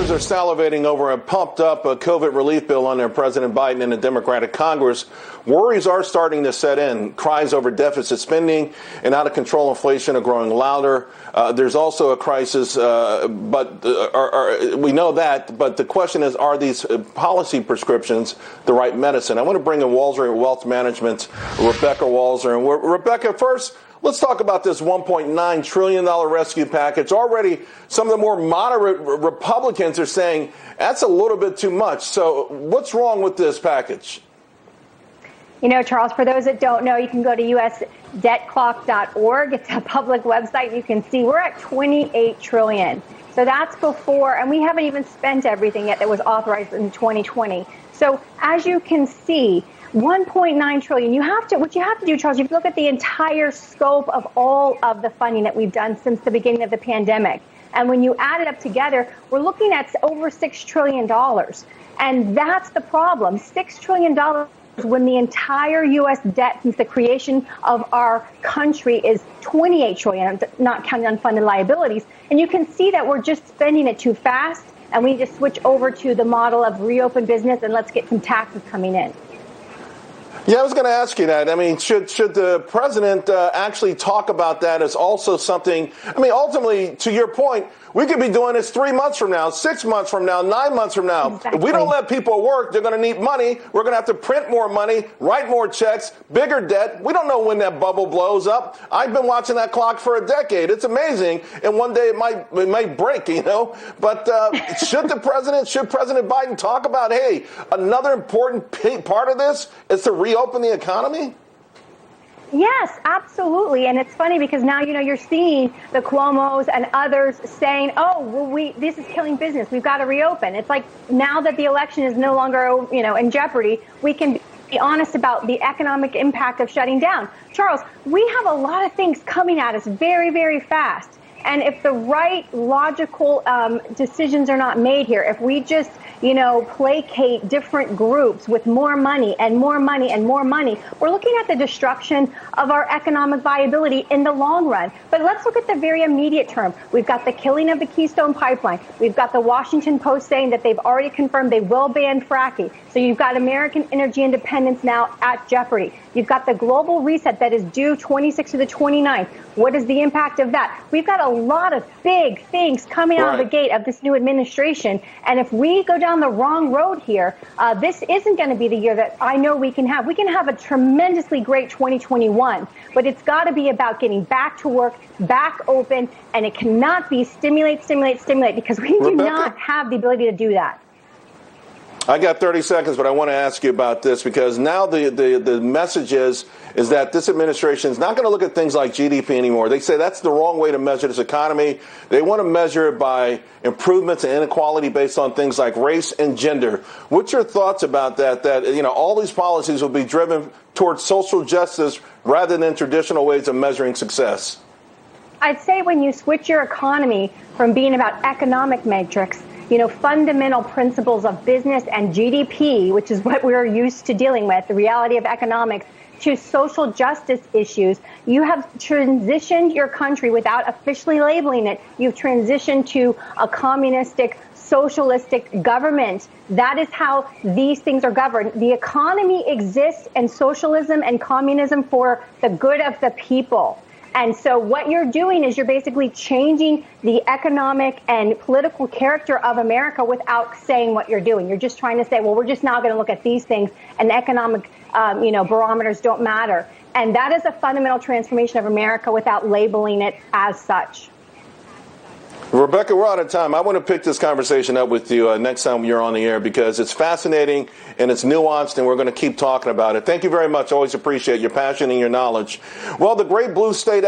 Lawmakers are salivating over a pumped-up COVID relief bill under President Biden and the Democratic Congress. Worries are starting to set in. Cries over deficit spending and out-of-control inflation are growing louder. There's also a crisis, but we know that. But the question is, are these policy prescriptions the right medicine? I want to bring in Walser Wealth Management, Rebecca Walser. And Rebecca, first, let's talk about this $1.9 trillion rescue package. Already, some of the more moderate Republicans are saying that's a little bit too much. So what's wrong with this package? You know, Charles, for those that don't know, you can go to usdebtclock.org. It's a public website. You can see we're at $28 trillion. So that's before, and we haven't even spent everything yet that was authorized in 2020. So as you can see, 1.9 trillion. What you have to do, Charles, you have to look at the entire scope of all of the funding that we've done since the beginning of the pandemic. And when you add it up together, we're looking at over $6 trillion. And that's the problem. $6 trillion when the entire U.S. debt since the creation of our country is $28 trillion, not counting unfunded liabilities. And you can see that we're just spending it too fast. And we need to switch over to the model of reopen business and let's get some taxes coming in. Yeah, I was going to ask you that. I mean, should the president actually talk about that as also something? I mean, ultimately, to your point, we could be doing this 3 months from now, 6 months from now, 9 months from now. Exactly. If we don't let people work, they're going to need money. We're going to have to print more money, write more checks, bigger debt. We don't know when that bubble blows up. I've been watching that clock for a decade. It's amazing. And one day it might break, you know. But should President Biden talk about, hey, another important part of this is to reopen the economy? Yes, absolutely. And it's funny because now, you know, you're seeing the Cuomos and others saying, oh, well, this is killing business. We've got to reopen. It's like now that the election is no longer, you know, in jeopardy, we can be honest about the economic impact of shutting down. Charles, we have a lot of things coming at us very, very fast. And if the right logical decisions are not made here, if we just, you know, placate different groups with more money and more money and more money, we're looking at the destruction of our economic viability in the long run. But let's look at the very immediate term. We've got the killing of the Keystone Pipeline. We've got the Washington Post saying that they've already confirmed they will ban fracking. So you've got American energy independence now at jeopardy. You've got the global reset that is due 26th to the 29th. What is the impact of that? We've got a lot of big things coming out of the gate of this new administration. And if we go down the wrong road here, this isn't going to be the year that I know we can have. We can have a tremendously great 2021, but it's got to be about getting back to work, back open, and it cannot be stimulate, because we do not have the ability to do that. I got 30 seconds, but I want to ask you about this because now the message is that this administration is not going to look at things like GDP anymore. They say that's the wrong way to measure this economy. They want to measure it by improvements in inequality based on things like race and gender. What's your thoughts about that? That, you know, all these policies will be driven towards social justice rather than traditional ways of measuring success. I'd say when you switch your economy from being about economic metrics, you know, fundamental principles of business and GDP, which is what we're used to dealing with, the reality of economics, to social justice issues, you have transitioned your country without officially labeling it. You've transitioned to a communistic, socialistic government. That is how these things are governed. The economy exists and socialism and communism for the good of the people. And so what you're doing is you're basically changing the economic and political character of America without saying what you're doing. You're just trying to say, well, we're just now going to look at these things and economic, barometers don't matter. And that is a fundamental transformation of America without labeling it as such. Rebecca, we're out of time. I want to pick this conversation up with you next time you're on the air because it's fascinating and it's nuanced and we're going to keep talking about it. Thank you very much. Always appreciate your passion and your knowledge. Well, the great blue state